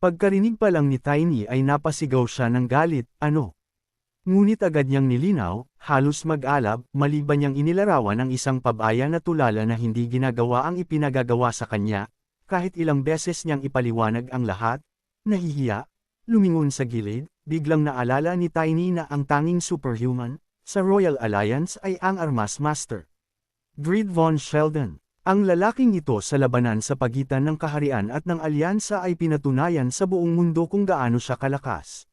Pagkarinig pa lang ni Tiny ay napasigaw siya ng galit, ano? Ngunit agad niyang nilinaw, halos mag-alab, mali ba niyang inilarawan ang isang pabaya na tulala na hindi ginagawa ang ipinagagawa sa kanya, kahit ilang beses niyang ipaliwanag ang lahat? Nahihiya, lumingon sa gilid, biglang naalala ni Tiny na ang tanging superhuman sa Royal Alliance ay ang Armas Master. Grid von Sheldon. Ang lalaking ito sa labanan sa pagitan ng kaharian at ng alyansa ay pinatunayan sa buong mundo kung gaano siya kalakas.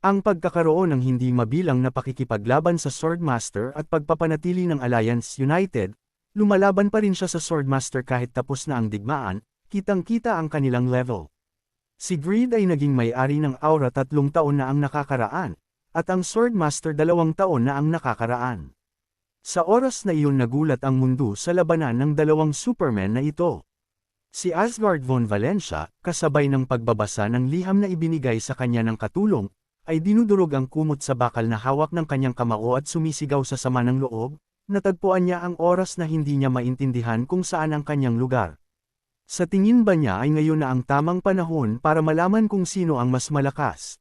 Ang pagkakaroon ng hindi mabilang na pakikipaglaban sa Swordmaster at pagpapanatili ng Alliance United, lumalaban pa rin siya sa Swordmaster kahit tapos na ang digmaan, kitang-kita ang kanilang level. Si Greed ay naging may-ari ng Aura 3 taon na ang nakakaraan, at ang Swordmaster 2 taon na ang nakakaraan. Sa oras na iyon nagulat ang mundo sa labanan ng dalawang Superman na ito. Si Asgard von Valencia, kasabay ng pagbabasa ng liham na ibinigay sa kanya ng katulong, ay dinudurog ang kumot sa bakal na hawak ng kanyang kamao at sumisigaw sa sama ng loob, natagpuan niya ang oras na hindi niya maintindihan kung saan ang kanyang lugar. Sa tingin ba niya ay ngayon na ang tamang panahon para malaman kung sino ang mas malakas?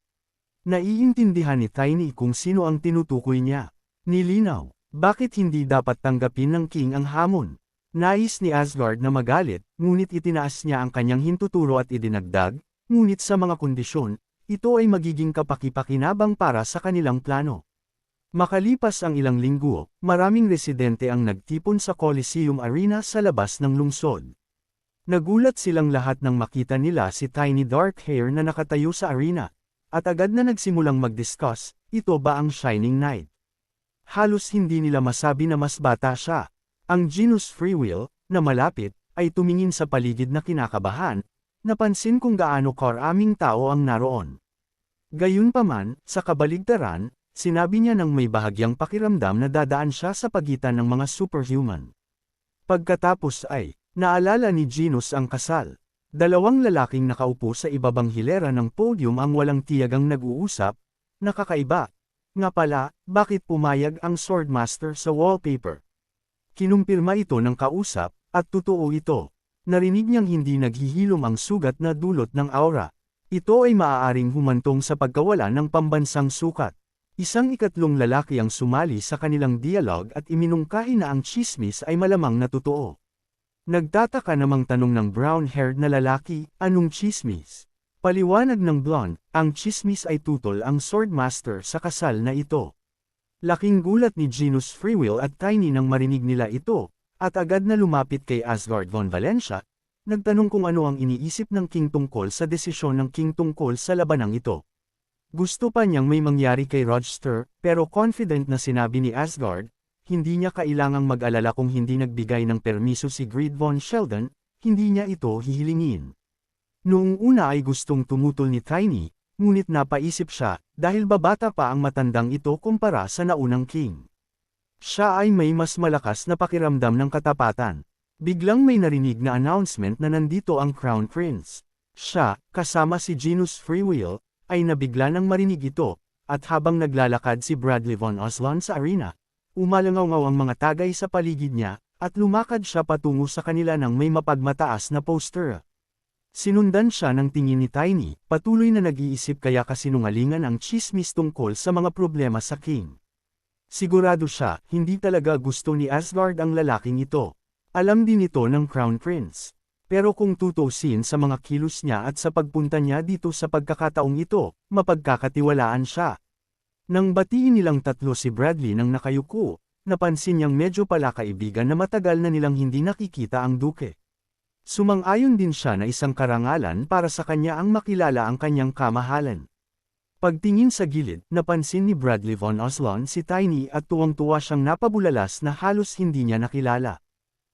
Naiintindihan ni Tiny kung sino ang tinutukoy niya. Nilinaw. Bakit hindi dapat tanggapin ng King ang hamon? Nais ni Asgard na magalit, ngunit itinaas niya ang kanyang hintuturo at idinagdag, ngunit sa mga kondisyon, ito ay magiging kapakipakinabang para sa kanilang plano. Makalipas ang ilang linggo, maraming residente ang nagtipon sa Coliseum Arena sa labas ng lungsod. Nagulat silang lahat nang makita nila si Tiny Darkhair na nakatayo sa arena, at agad na nagsimulang mag-discuss, ito ba ang Shining Knight? Halos hindi nila masabi na mas bata siya. Ang Genus Freewill, na malapit, ay tumingin sa paligid na kinakabahan, napansin kung gaano karaming tao ang naroon. Gayunpaman, sa kabaligtaran, sinabi niya nang may bahagyang pakiramdam na dadaan siya sa pagitan ng mga superhuman. Pagkatapos ay, naalala ni Genus ang kasal. Dalawang lalaking nakaupo sa ibabang hilera ng podium ang walang tiyagang nag-uusap, nakakaiba. Nga pala, bakit pumayag ang Swordmaster sa wallpaper? Kinumpirma ito ng kausap, at totoo ito. Narinig niyang hindi naghihilom ang sugat na dulot ng aura. Ito ay maaaring humantong sa pagkawala ng pambansang sukat. Isang ikatlong lalaki ang sumali sa kanilang dialogue at iminungkahi na ang tsismis ay malamang na totoo. Nagtataka namang tanong ng brown-haired na lalaki, anong tsismis? Paliwanag ng blonde, ang tsismis ay tutol ang Swordmaster sa kasal na ito. Laking gulat ni Genus Freewill at Tiny nang marinig nila ito, at agad na lumapit kay Asgard von Valencia, nagtanong kung ano ang iniisip ng King tungkol sa desisyon ng King tungkol sa labanang ito. Gusto pa niyang may mangyari kay Rochester, pero confident na sinabi ni Asgard, hindi niya kailangang mag-alala kung hindi nagbigay ng permiso si Grid von Sheldon, hindi niya ito hihilingin. Noong una ay gustong tumutol ni Tiny, ngunit napaisip siya, dahil babata pa ang matandang ito kumpara sa naunang King. Siya ay may mas malakas na pakiramdam ng katapatan. Biglang may narinig na announcement na nandito ang Crown Prince. Siya, kasama si Genus Freewill, ay nabigla nang marinig ito, at habang naglalakad si Bradley von Oslon sa arena, umalangaw ang mga tagay sa paligid niya, at lumakad siya patungo sa kanila nang may mapagmataas na poster. Sinundan siya ng tingin ni Tiny, patuloy na nag-iisip kaya kasinungalingan ang tsismis tungkol sa mga problema sa King. Sigurado siya, hindi talaga gusto ni Asgard ang lalaking ito. Alam din ito ng Crown Prince. Pero kung tutusin sa mga kilos niya at sa pagpunta niya dito sa pagkakataong ito, mapagkakatiwalaan siya. Nang batiin nilang tatlo si Bradley nang nakayuko, napansin niyang medyo pala kaibigan na matagal na nilang hindi nakikita ang duke. Sumang-ayon din siya na isang karangalan para sa kanya ang makilala ang kanyang kamahalan. Pagtingin sa gilid, napansin ni Bradley von Oslon si Tiny at tuwang-tuwa siyang napabulalas na halos hindi niya nakilala.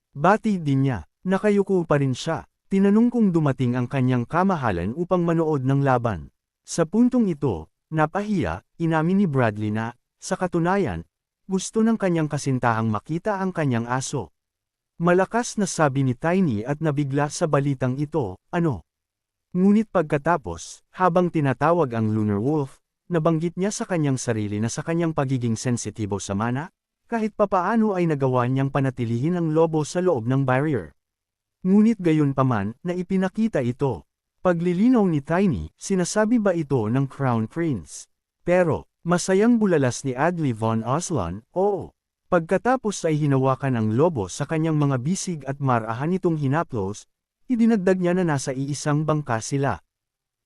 Bati din niya, nakayuko pa rin siya, tinanong kung dumating ang kanyang kamahalan upang manood ng laban. Sa puntong ito, napahiya, inamin ni Bradley na, sa katunayan, gusto ng kanyang kasintahang makita ang kanyang aso. Malakas na sabi ni Tiny at nabigla sa balitang ito, ano? Ngunit pagkatapos, habang tinatawag ang Lunar Wolf, nabanggit niya sa kanyang sarili na sa kanyang pagiging sensitibo sa mana, kahit papaano ay nagawa niyang panatilihin ang lobo sa loob ng barrier. Ngunit gayunpaman, na ipinakita ito. Paglilinaw ni Tiny, sinasabi ba ito ng Crown Prince? Pero, masayang bulalas ni Adley von Oslan, oo. Pagkatapos ay hinawakan ang lobo sa kanyang mga bisig at marahan itong hinaplos, idinagdag niya na nasa iisang bangka sila.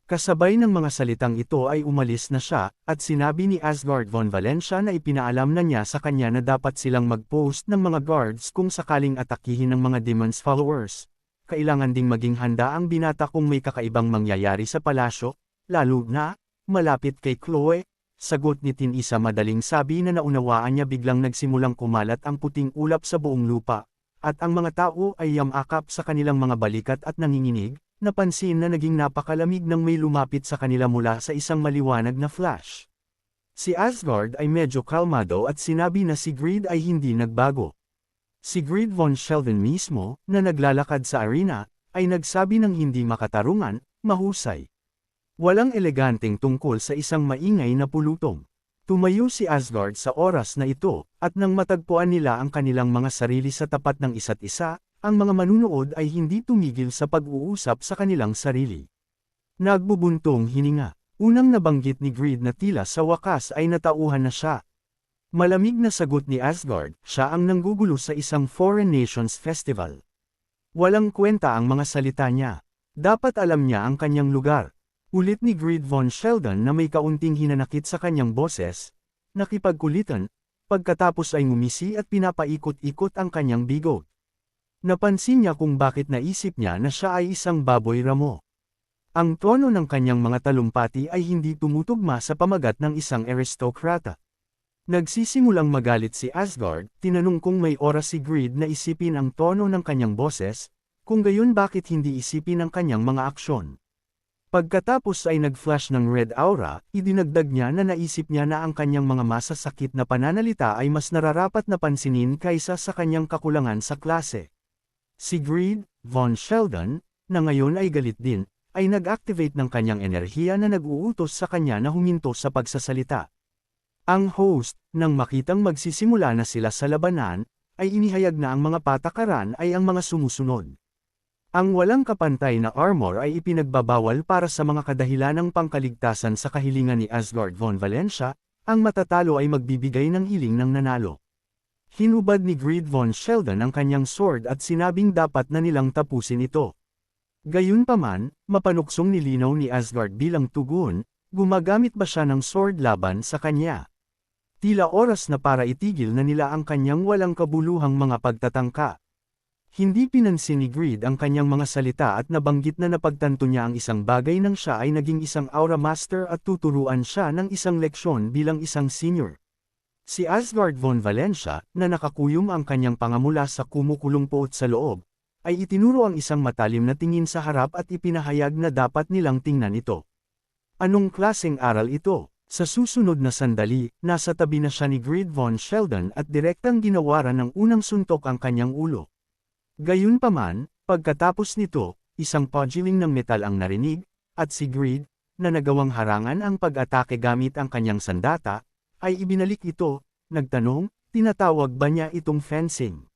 Kasabay ng mga salitang ito ay umalis na siya, at sinabi ni Asgard von Valentia na ipinaalam na niya sa kanya na dapat silang mag-post ng mga guards kung sakaling atakihin ng mga Demon's followers. Kailangan ding maging handa ang binata kung may kakaibang mangyayari sa palasyo, lalo na, malapit kay Chloe. Sagot ni Tin-Isa madaling sabi na naunawaan niya biglang nagsimulang kumalat ang puting ulap sa buong lupa, at ang mga tao ay yamakap sa kanilang mga balikat at nanginginig. Napansin na naging napakalamig nang may lumapit sa kanila mula sa isang maliwanag na flash. Si Asgard ay medyo kalmado at sinabi na si Greed ay hindi nagbago. Si Greed von Sheldon mismo, na naglalakad sa arena, ay nagsabi ng hindi makatarungan, mahusay. Walang eleganteng tungkol sa isang maingay na pulutong. Tumayo si Asgard sa oras na ito, at nang matagpuan nila ang kanilang mga sarili sa tapat ng isa't isa, ang mga manunood ay hindi tumigil sa pag-uusap sa kanilang sarili. Nagbubuntong hininga. Unang nabanggit ni Greed na tila sa wakas ay natauhan na siya. Malamig na sagot ni Asgard, siya ang nanggugulo sa isang Foreign Nations Festival. Walang kwenta ang mga salita niya. Dapat alam niya ang kanyang lugar. Ulit ni Greed von Sheldon na may kaunting hinanakit sa kanyang boses, nakipagkulitan, pagkatapos ay ngumisi at pinapaikot-ikot ang kanyang bigot. Napansin niya kung bakit naisip niya na siya ay isang baboy ramo. Ang tono ng kanyang mga talumpati ay hindi tumutugma sa pamagat ng isang aristokrata. Nagsisimulang magalit si Asgard, tinanong kung may oras si Greed na isipin ang tono ng kanyang boses, kung gayon bakit hindi isipin ang kanyang mga aksyon. Pagkatapos ay nag-flash ng red aura, idinagdag niya na naisip niya na ang kanyang mga masasakit na pananalita ay mas nararapat na pansinin kaysa sa kanyang kakulangan sa klase. Si Greed von Sheldon, na ngayon ay galit din, ay nag-activate ng kanyang enerhiya na nag-uutos sa kanya na huminto sa pagsasalita. Ang host, nang makitang magsisimula na sila sa labanan, ay inihayag na ang mga patakaran ay ang mga sumusunod. Ang walang kapantay na armor ay ipinagbabawal para sa mga kadahilanang pangkaligtasan sa kahilingan ni Asgard von Valentia, ang matatalo ay magbibigay ng hiling ng nanalo. Hinubad ni Greed von Sheldon ang kanyang sword at sinabing dapat na nilang tapusin ito. Gayunpaman, mapanuksong nilinaw ni Asgard bilang tugon, gumagamit ba siya ng sword laban sa kanya? Tila oras na para itigil na nila ang kanyang walang kabuluhang mga pagtatangka. Hindi pinansin ni Greed ang kanyang mga salita at nabanggit na napagtanto niya ang isang bagay nang siya ay naging isang aura master at tuturuan siya ng isang leksyon bilang isang senior. Si Asgard von Valentia, na nakakuyom ang kanyang pangamula sa kumukulong puot sa loob, ay itinuro ang isang matalim na tingin sa harap at ipinahayag na dapat nilang tingnan ito. Anong klaseng aral ito? Sa susunod na sandali, nasa tabi na siya ni Greed von Sheldon at direktang ginawaran ng unang suntok ang kanyang ulo. Gayunpaman, pagkatapos nito, isang pugiling ng metal ang narinig, at si Greed, na nagawang harangan ang pag-atake gamit ang kanyang sandata, ay ibinalik ito, nagtanong, tinatawag ba niya itong fencing?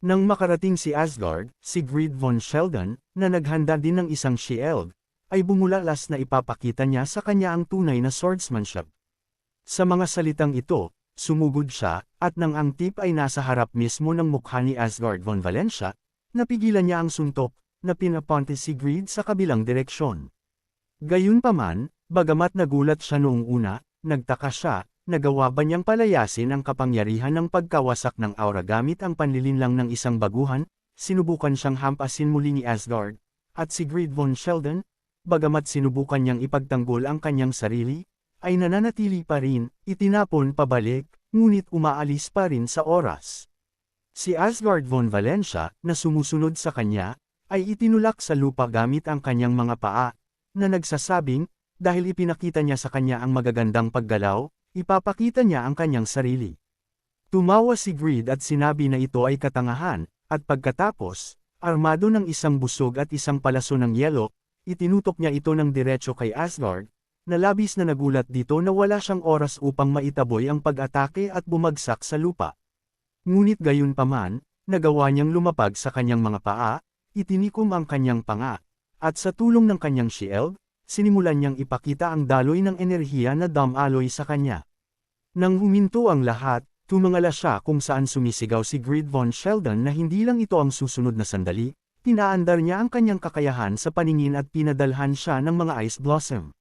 Nang makarating si Asgard, si Greed von Sheldon, na naghanda din ng isang shield, ay bumulalas na ipapakita niya sa kanya ang tunay na swordsmanship. Sa mga salitang ito, sumugod siya, at nang ang tip ay nasa harap mismo ng mukha ni Asgard von Valentia, napigilan niya ang suntok, na pinapunte si Greed sa kabilang direksyon. Gayunpaman, bagamat nagulat siya noong una, nagtaka siya, nagawa ba niyang palayasin ang kapangyarihan ng pagkawasak ng aura gamit ang panlilinlang ng isang baguhan? Sinubukan siyang hampasin muli ni Asgard, at si Greed von Sheldon, bagamat sinubukan niyang ipagtanggol ang kanyang sarili, ay nananatili pa rin, itinapon pabalik, ngunit umaalis pa rin sa oras. Si Asgard von Valentia, na sumusunod sa kanya, ay itinulak sa lupa gamit ang kanyang mga paa, na nagsasabing, dahil ipinakita niya sa kanya ang magagandang paggalaw, ipapakita niya ang kanyang sarili. Tumawa si Greed at sinabi na ito ay katangahan, at pagkatapos, armado ng isang busog at isang palaso ng yelo, itinutok niya ito ng diretso kay Asgard, na labis na nagulat dito na wala siyang oras upang maitaboy ang pag-atake at bumagsak sa lupa. Ngunit gayunpaman, nagawa niyang lumapag sa kanyang mga paa, itinikom ang kanyang panga, At sa tulong ng kanyang shield, sinimulan niyang ipakita ang daloy ng enerhiya na dumaloy sa kanya. Nang huminto ang lahat, tumangala siya kung saan sumisigaw si Grid Von Sheldon na hindi lang ito ang susunod na sandali, pinaandar niya ang kanyang kakayahan sa paningin at pinadalhan siya ng mga Ice Blossom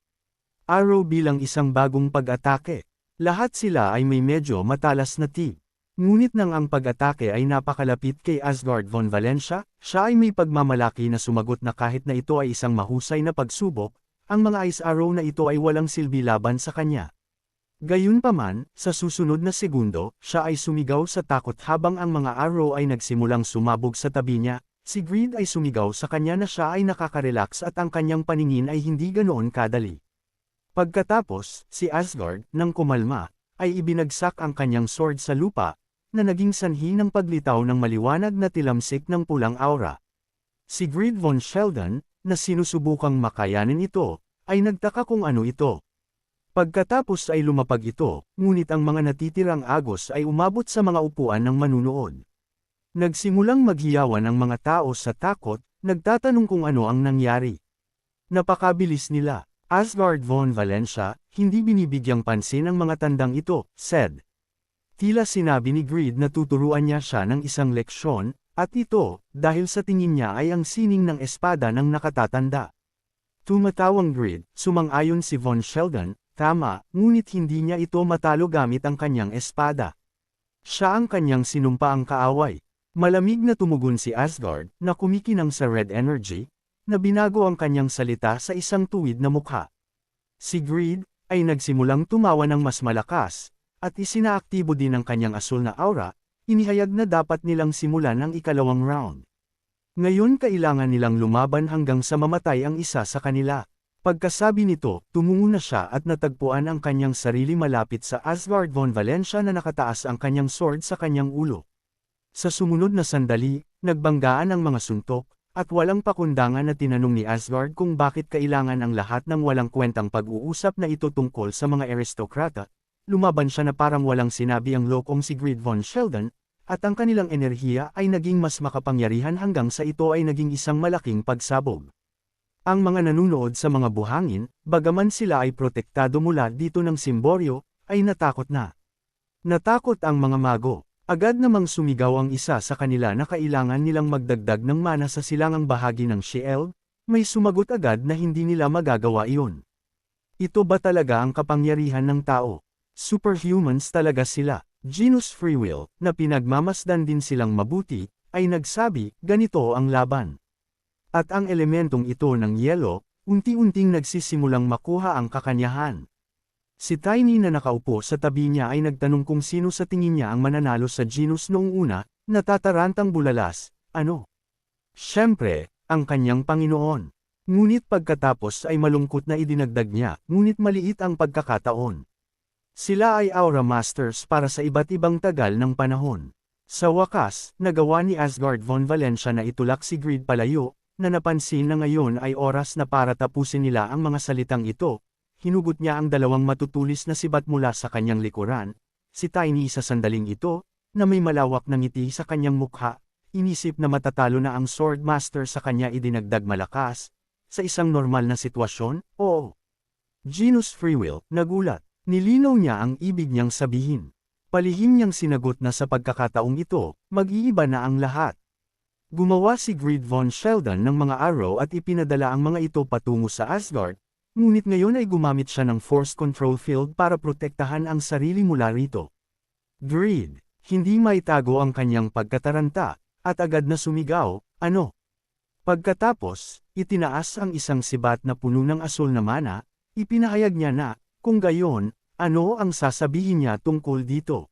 Arrow bilang isang bagong pag-atake. Lahat sila ay may medyo matalas na tip. Ngunit nang ang pag-atake ay napakalapit kay Asgard von Valentia, siya ay may pagmamalaki na sumagot na kahit na ito ay isang mahusay na pagsubok, ang mga Ice Arrow na ito ay walang silbi laban sa kanya. Gayunpaman, sa susunod na segundo, siya ay sumigaw sa takot habang ang mga arrow ay nagsimulang sumabog sa tabi niya. Si Grid ay sumigaw sa kanya na siya ay nakaka-relax at ang kanyang paningin ay hindi ganoon kadali. Pagkatapos, si Asgard, nang kumalma, ay ibinagsak ang kanyang sword sa lupa, na naging sanhi ng paglitaw ng maliwanag na tilamsik ng pulang aura. Si Grid Von Sheldon, na sinusubukang makayanin ito, ay nagtaka kung ano ito. Pagkatapos ay lumapag ito, ngunit ang mga natitirang agos ay umabot sa mga upuan ng manunood. Nagsimulang maghiyawan ang mga tao sa takot, nagtatanong kung ano ang nangyari. Napakabilis nila. Asgard von Valentia, hindi binibigyang pansin ang mga tandang ito, said. Tila sinabi ni Grid na tuturuan niya siya ng isang leksyon, at ito, dahil sa tingin niya ay ang sining ng espada ng nakatatanda. Tumatawang Grid, sumang-ayon si Von Sheldon, tama, ngunit hindi niya ito matalo gamit ang kanyang espada. Siya ang kanyang sinumpaang kaaway. Malamig na tumugon si Asgard, na kumikinang sa red energy, na binago ang kanyang salita sa isang tuwid na mukha. Si Grid, ay nagsimulang tumawa ng mas malakas, at isinaaktibo din ang kanyang asul na aura, inihayag na dapat nilang simulan ang ikalawang round. Ngayon kailangan nilang lumaban hanggang sa mamatay ang isa sa kanila. Pagkasabi nito, tumungo na siya at natagpuan ang kanyang sarili malapit sa Asgard von Valentia na nakataas ang kanyang sword sa kanyang ulo. Sa sumunod na sandali, nagbanggaan ang mga suntok, at walang pakundangan na tinanong ni Asgard kung bakit kailangan ang lahat ng walang kwentang pag-uusap na ito tungkol sa mga aristokrata. Lumaban siya na parang walang sinabi ang lokong si Grid Von Sheldon, at ang kanilang enerhiya ay naging mas makapangyarihan hanggang sa ito ay naging isang malaking pagsabog. Ang mga nanunood sa mga buhangin, bagaman sila ay protektado mula dito ng simboryo, ay natakot na. Natakot ang mga mago. Agad namang sumigaw ang isa sa kanila na kailangan nilang magdagdag ng mana sa silangang bahagi ng shield, may sumagot agad na hindi nila magagawa iyon. Ito ba talaga ang kapangyarihan ng tao? Superhumans talaga sila. Genus Free Will, na pinagmamasdan din silang mabuti, ay nagsabi, ganito ang laban. At ang elementong ito ng yelo, unti-unting nagsisimulang makuha ang kakanyahan. Si Tiny na nakaupo sa tabi niya ay nagtanong kung sino sa tingin niya ang mananalo sa genus noong una, natatarantang bulalas, ano? Siyempre, ang kanyang Panginoon. Ngunit pagkatapos ay malungkot na idinagdag niya, ngunit maliit ang pagkakataon. Sila ay Aura Masters para sa iba't ibang tagal ng panahon. Sa wakas, nagawa ni Asgard von Valentia na itulak si Grid palayo, na napansin na ngayon ay oras na para tapusin nila ang mga salitang ito. Hinugot niya ang dalawang matutulis na sibat mula sa kanyang likuran. Si Tiny sa sandaling ito, na may malawak na ngiti sa kanyang mukha, inisip na matatalo na ang Sword Master sa kanya idinagdag malakas. Sa isang normal na sitwasyon, oo. Genus Free Will, nagulat. Nilinaw niya ang ibig niyang sabihin. Palihim niyang sinagot na sa pagkakataong ito, mag-iiba na ang lahat. Gumawa si Grid Von Sheldon ng mga arrow at ipinadala ang mga ito patungo sa Asgard, ngunit ngayon ay gumamit siya ng Force Control Field para protektahan ang sarili mula rito. Grid, hindi maitago ang kanyang pagkataranta, at agad na sumigaw, ano? Pagkatapos, itinaas ang isang sibat na puno ng asul na mana, ipinahayag niya na, kung gayon, ano ang sasabihin niya tungkol dito?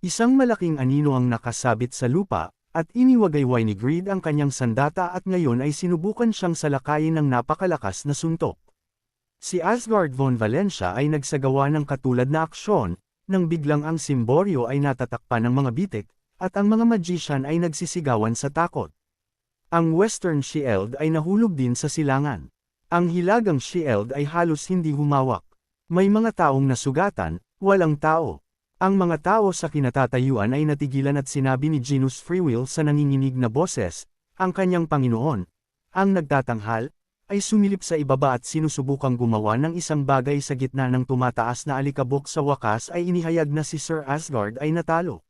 Isang malaking anino ang nakasabit sa lupa, at iniwagayway ni Grid ang kanyang sandata at ngayon ay sinubukan siyang salakayin ng napakalakas na suntok. Si Asgard von Valentia ay nagsagawa ng katulad na aksyon, nang biglang ang simboryo ay natatakpan ng mga bitik, at ang mga magician ay nagsisigawan sa takot. Ang Western Shield ay nahulog din sa silangan. Ang hilagang shield ay halos hindi humawak. May mga taong nasugatan, walang tao. Ang mga tao sa kinatatayuan ay natigilan at sinabi ni Genus Free Will sa nanginginig na boses, ang kanyang Panginoon, ang nagtatanghal, ay sumilip sa ibaba at sinusubukang gumawa ng isang bagay sa gitna ng tumataas na alikabok. Sa wakas ay inihayag na si Sir Asgard ay natalo.